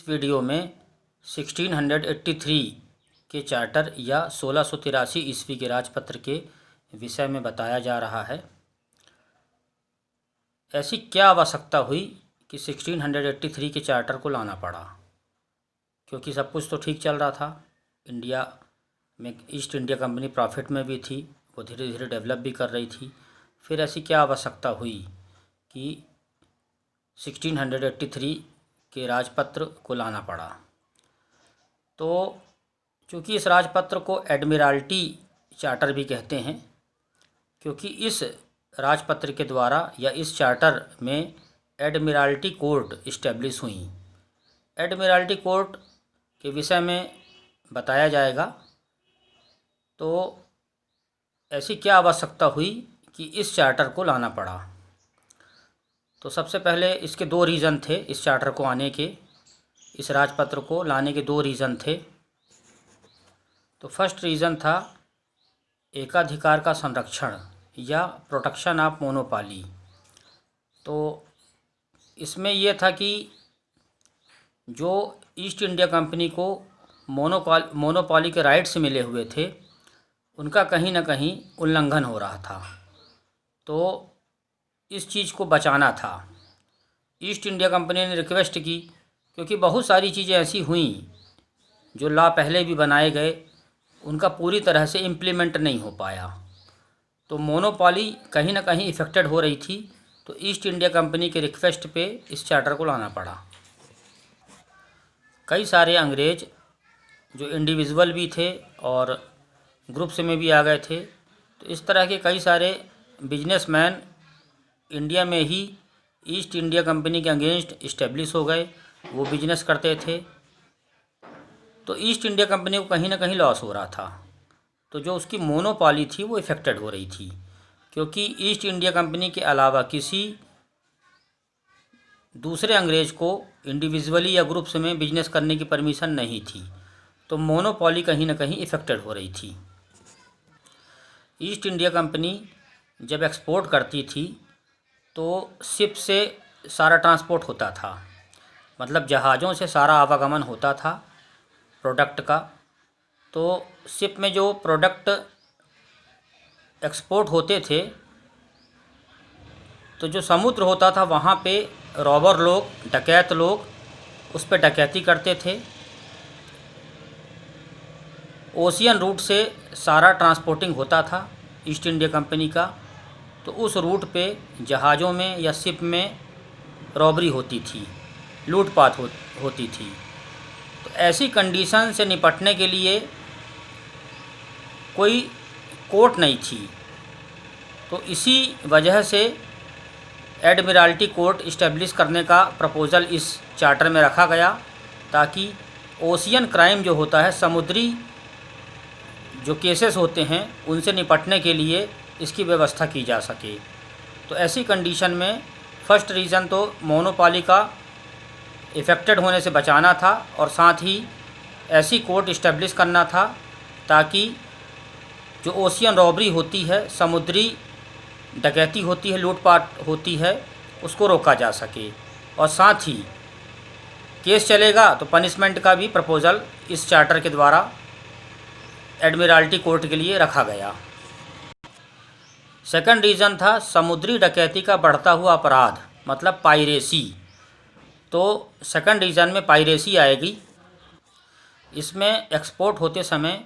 Video में 1683 के charter या 1683 ईस्वी के राजपत्र के विषय में बताया जा रहा है। ऐसी क्या आवश्यकता हुई कि 1683 के चार्टर को लाना पड़ा, क्योंकि सब कुछ तो ठीक चल रहा था। इंडिया में ईस्ट इंडिया कंपनी प्रॉफिट में भी थी, वो धीरे धीरे डेवलप भी कर रही थी। फिर ऐसी क्या आवश्यकता हुई कि 1683 के राजपत्र को लाना पड़ा। तो चूँकि इस राजपत्र को एडमिराल्टी चार्टर भी कहते हैं, क्योंकि इस राजपत्र के द्वारा या इस चार्टर में एडमिराल्टी कोर्ट इस्टेब्लिश हुई। एडमिराल्टी कोर्ट के विषय में बताया जाएगा। तो ऐसी क्या आवश्यकता हुई कि इस चार्टर को लाना पड़ा। तो सबसे पहले इसके दो रीज़न थे। इस चार्टर को आने के, इस राजपत्र को लाने के दो रीज़न थे। तो फर्स्ट रीज़न था एकाधिकार का संरक्षण या प्रोटेक्शन ऑफ मोनोपोली। तो इसमें यह था कि जो ईस्ट इंडिया कंपनी को मोनोपोली के राइट्स मिले हुए थे, उनका कहीं ना कहीं उल्लंघन हो रहा था। तो इस चीज़ को बचाना था। ईस्ट इंडिया कंपनी ने रिक्वेस्ट की, क्योंकि बहुत सारी चीज़ें ऐसी हुई जो लॉ पहले भी बनाए गए, उनका पूरी तरह से इम्प्लीमेंट नहीं हो पाया। तो मोनोपोली कहीं ना कहीं इफ़ेक्टेड हो रही थी। तो ईस्ट इंडिया कंपनी के रिक्वेस्ट पे इस चार्टर को लाना पड़ा। कई सारे अंग्रेज़ जो इंडिविजुअल भी थे और ग्रुप्स में भी आ गए थे। तो इस तरह के कई सारे बिजनेसमैन इंडिया में ही ईस्ट इंडिया कंपनी के अगेंस्ट इस्टेब्लिश हो गए। वो बिजनेस करते थे। तो ईस्ट इंडिया कंपनी को कहीं ना कहीं लॉस हो रहा था। तो जो उसकी मोनोपोली थी वो इफ़ेक्टेड हो रही थी, क्योंकि ईस्ट इंडिया कंपनी के अलावा किसी दूसरे अंग्रेज़ को इंडिविजुअली या ग्रुप्स में बिजनेस करने की परमिशन नहीं थी। तो मोनोपोली कहीं ना कहीं इफ़ेक्टेड हो रही थी। ईस्ट इंडिया कंपनी जब एक्सपोर्ट करती थी तो शिप से सारा ट्रांसपोर्ट होता था, मतलब जहाज़ों से सारा आवागमन होता था प्रोडक्ट का। तो शिप में जो प्रोडक्ट एक्सपोर्ट होते थे, तो जो समुद्र होता था वहाँ पे रॉबर लोग, डकैत लोग उस पर डकैती करते थे। ओशियन रूट से सारा ट्रांसपोर्टिंग होता था ईस्ट इंडिया कंपनी का। तो उस रूट पे जहाज़ों में या शिप में रॉबरी होती थी, लूटपाट होती थी। तो ऐसी कंडीशन से निपटने के लिए कोई कोर्ट नहीं थी। तो इसी वजह से एडमिराल्टी कोर्ट इस्टेब्लिश करने का प्रपोज़ल इस चार्टर में रखा गया, ताकि ओशियन क्राइम जो होता है, समुद्री जो केसेस होते हैं, उनसे निपटने के लिए इसकी व्यवस्था की जा सके। तो ऐसी कंडीशन में फर्स्ट रीज़न तो मोनोपोली का इफ़ेक्टेड होने से बचाना था, और साथ ही ऐसी कोर्ट इस्टेब्लिश करना था ताकि जो ओशियन रॉबरी होती है, समुद्री डकैती होती है, लूटपाट होती है, उसको रोका जा सके। और साथ ही केस चलेगा तो पनिशमेंट का भी प्रपोज़ल इस चार्टर के द्वारा एडमिराल्टी कोर्ट के लिए रखा गया। सेकंड रीज़न था समुद्री डकैती का बढ़ता हुआ अपराध, मतलब पायरेसी। तो सेकंड रीज़न में पायरेसी आएगी। इसमें एक्सपोर्ट होते समय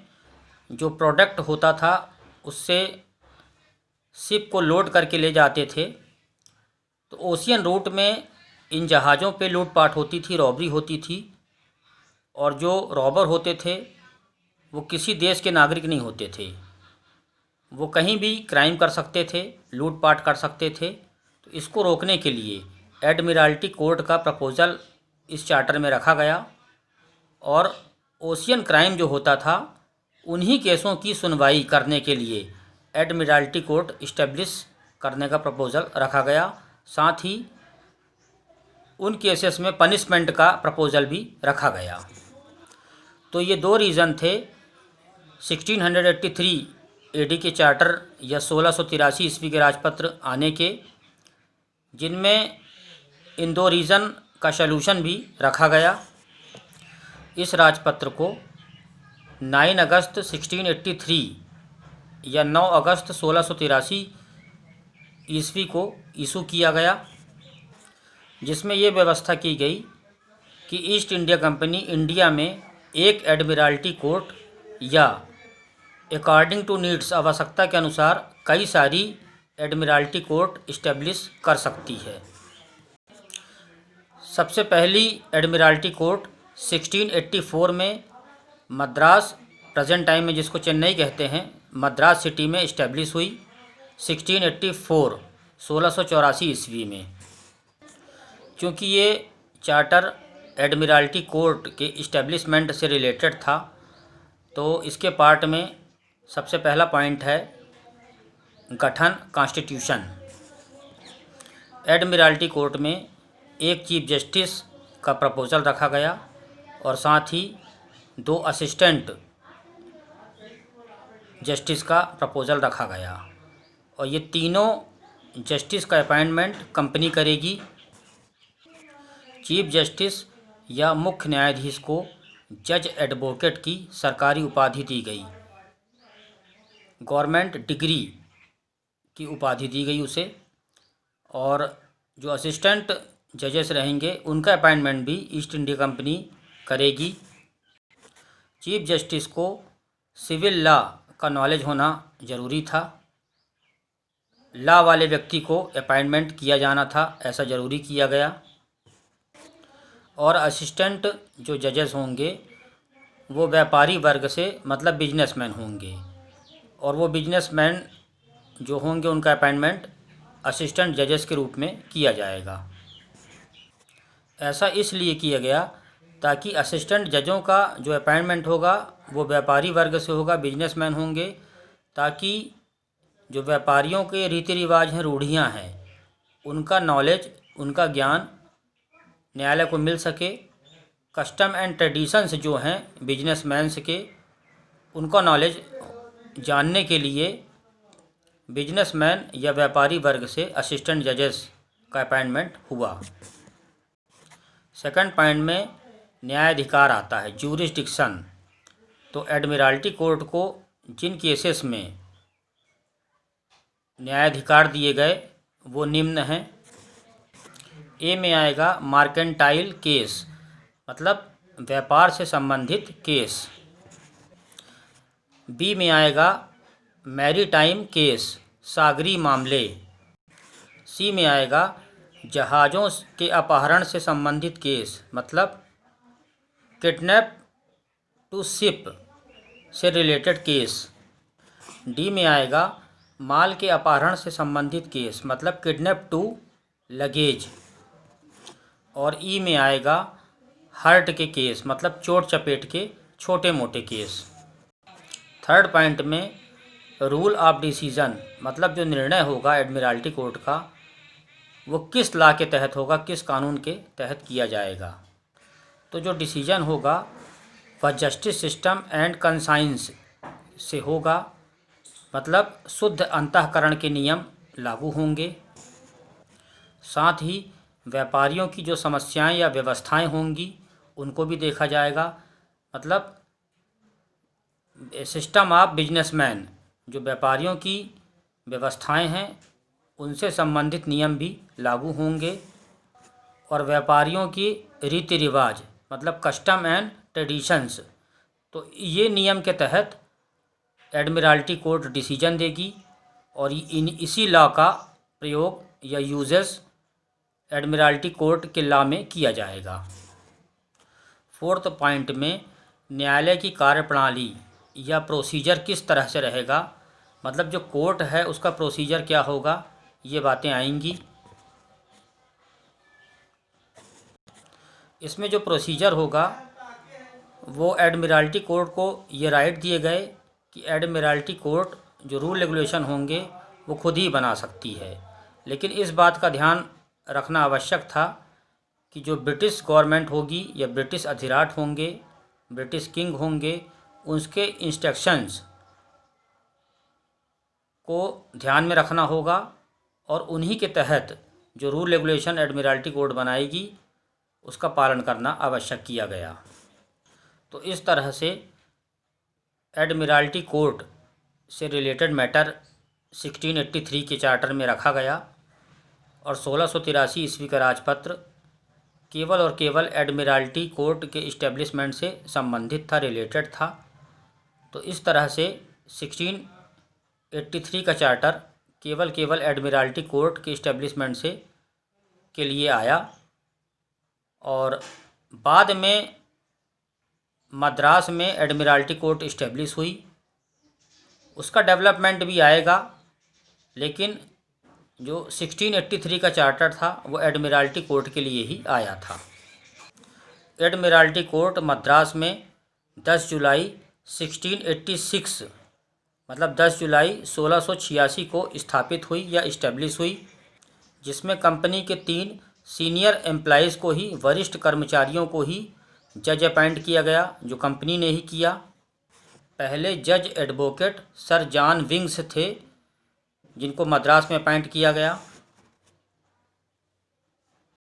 जो प्रोडक्ट होता था, उससे शिप को लोड करके ले जाते थे। तो ओशियन रूट में इन जहाज़ों पे लूटपाट होती थी, रॉबरी होती थी। और जो रॉबर होते थे वो किसी देश के नागरिक नहीं होते थे, वो कहीं भी क्राइम कर सकते थे, लूटपाट कर सकते थे। तो इसको रोकने के लिए एडमिराल्टी कोर्ट का प्रपोज़ल इस चार्टर में रखा गया, और ओशियन क्राइम जो होता था उन्हीं केसों की सुनवाई करने के लिए एडमिराल्टी कोर्ट इस्टेब्लिश करने का प्रपोज़ल रखा गया। साथ ही उन केसेस में पनिशमेंट का प्रपोज़ल भी रखा गया। तो ये दो रीज़न थे 1683 एडी के चार्टर या 1683 ईस्वी के राजपत्र आने के, जिनमें इन दो रीज़न का सलूशन भी रखा गया। इस राजपत्र को 9 अगस्त 1683 या 9 अगस्त 1683 ईस्वी को इशू किया गया, जिसमें ये व्यवस्था की गई कि ईस्ट इंडिया कंपनी इंडिया में एक एडमिरल्टी कोर्ट या अकॉर्डिंग टू नीड्स आवश्यकता के अनुसार कई सारी एडमिरल्टी कोर्ट इस्टेब्लिश कर सकती है। सबसे पहली एडमिरल्टी कोर्ट 1684 में मद्रास, प्रेजेंट टाइम में जिसको चेन्नई कहते हैं, मद्रास सिटी में इस्टेब्लिश हुई 1684 ईस्वी में। क्योंकि ये चार्टर एडमिरल्टी कोर्ट के इस्टेब्लिशमेंट से रिलेटेड था, तो इसके पार्ट में सबसे पहला पॉइंट है गठन, कॉन्स्टिट्यूशन। एडमिरल्टी कोर्ट में एक चीफ जस्टिस का प्रपोजल रखा गया और साथ ही 2 असिस्टेंट जस्टिस का प्रपोजल रखा गया, और ये तीनों जस्टिस का अपॉइंटमेंट कंपनी करेगी। चीफ जस्टिस या मुख्य न्यायाधीश को जज एडवोकेट की सरकारी उपाधि दी गई, गवर्नमेंट डिग्री की उपाधि दी गई उसे, और जो असिस्टेंट जजेस रहेंगे उनका अपॉइंटमेंट भी ईस्ट इंडिया कंपनी करेगी। चीफ जस्टिस को सिविल लॉ का नॉलेज होना ज़रूरी था, लॉ वाले व्यक्ति को अपॉइंटमेंट किया जाना था, ऐसा ज़रूरी किया गया। और असिस्टेंट जो जजेस होंगे वो व्यापारी वर्ग से, मतलब बिजनेसमैन होंगे, और वो बिजनेसमैन जो होंगे उनका अपॉइंटमेंट असिस्टेंट जजेस के रूप में किया जाएगा। ऐसा इसलिए किया गया ताकि असिस्टेंट जजों का जो अपॉइंटमेंट होगा वो व्यापारी वर्ग से होगा, बिजनेसमैन होंगे, ताकि जो व्यापारियों के रीति रिवाज हैं, रूढ़ियाँ हैं, उनका नॉलेज, उनका ज्ञान न्यायालय को मिल सके। कस्टम एंड ट्रेडिशंस जो हैं बिजनेसमैन्स के, उनका नॉलेज जानने के लिए बिजनेसमैन या व्यापारी वर्ग से असिस्टेंट जजेस का अपॉइंटमेंट हुआ। सेकंड पॉइंट में न्यायाधिकार आता है, ज्यूरिसडिक्शन। तो एडमिरल्टी कोर्ट को जिन केसेस में न्यायाधिकार दिए गए वो निम्न हैं। ए में आएगा मार्केंटाइल केस, मतलब व्यापार से संबंधित केस। बी में आएगा मैरीटाइम केस, सागरी मामले। सी में आएगा जहाज़ों के अपहरण से संबंधित केस, मतलब किडनैप टू शिप से रिलेटेड केस। डी में आएगा माल के अपहरण से संबंधित केस, मतलब किडनैप टू लगेज। और ई में आएगा हर्ट के केस, मतलब चोट चपेट के छोटे मोटे केस। थर्ड पॉइंट में रूल ऑफ डिसीजन, मतलब जो निर्णय होगा एडमिरल्टी कोर्ट का वो किस लॉ के तहत होगा, किस कानून के तहत किया जाएगा। तो जो डिसीजन होगा वह जस्टिस सिस्टम एंड कंसाइंस से होगा, मतलब शुद्ध अंतःकरण के नियम लागू होंगे। साथ ही व्यापारियों की जो समस्याएं या व्यवस्थाएं होंगी उनको भी देखा जाएगा, मतलब सिस्टम ऑफ बिजनेसमैन, जो व्यापारियों की व्यवस्थाएं हैं उनसे संबंधित नियम भी लागू होंगे। और व्यापारियों की रीति रिवाज, मतलब कस्टम एंड ट्रेडिशंस, तो ये नियम के तहत एडमिरल्टी कोर्ट डिसीजन देगी और इसी लॉ का प्रयोग या यूजेस एडमिरल्टी कोर्ट के लॉ में किया जाएगा। फोर्थ पॉइंट में न्यायालय की कार्यप्रणाली या प्रोसीजर किस तरह से रहेगा, मतलब जो कोर्ट है उसका प्रोसीजर क्या होगा, ये बातें आएंगी। इसमें जो प्रोसीजर होगा वो एडमिरल्टी कोर्ट को ये राइट दिए गए कि एडमिरल्टी कोर्ट जो रूल रेगुलेशन होंगे वो खुद ही बना सकती है, लेकिन इस बात का ध्यान रखना आवश्यक था कि जो ब्रिटिश गवर्नमेंट होगी या ब्रिटिश अधिराट होंगे, ब्रिटिश किंग होंगे, उसके इंस्ट्रक्शंस को ध्यान में रखना होगा और उन्हीं के तहत जो रूल रेगुलेशन एडमिरल्टी कोर्ट बनाएगी उसका पालन करना आवश्यक किया गया। तो इस तरह से एडमिरल्टी कोर्ट से रिलेटेड मैटर 1683 के चार्टर में रखा गया और 1683 ईस्वी का राजपत्र केवल और केवल एडमिरल्टी कोर्ट के इस्टेब्लिशमेंट से संबंधित था, रिलेटेड था। तो इस तरह से 1683 का चार्टर केवल एडमिरल्टी कोर्ट के इस्टेब्लिशमेंट से के लिए आया और बाद में मद्रास में एडमिरल्टी कोर्ट इस्टेब्लिश हुई। उसका डेवलपमेंट भी आएगा, लेकिन जो 1683 का चार्टर था वो एडमिरल्टी कोर्ट के लिए ही आया था। एडमिरल्टी कोर्ट मद्रास में 10 जुलाई 1686 मतलब 10 जुलाई 1686 को स्थापित हुई या इस्टेब्लिश हुई, जिसमें कंपनी के 3 सीनियर एम्प्लॉइज़ को ही, वरिष्ठ कर्मचारियों को ही जज अपॉइंट किया गया, जो कंपनी ने ही किया। पहले जज एडवोकेट सर जॉन विंग्स थे, जिनको मद्रास में अपॉइंट किया गया।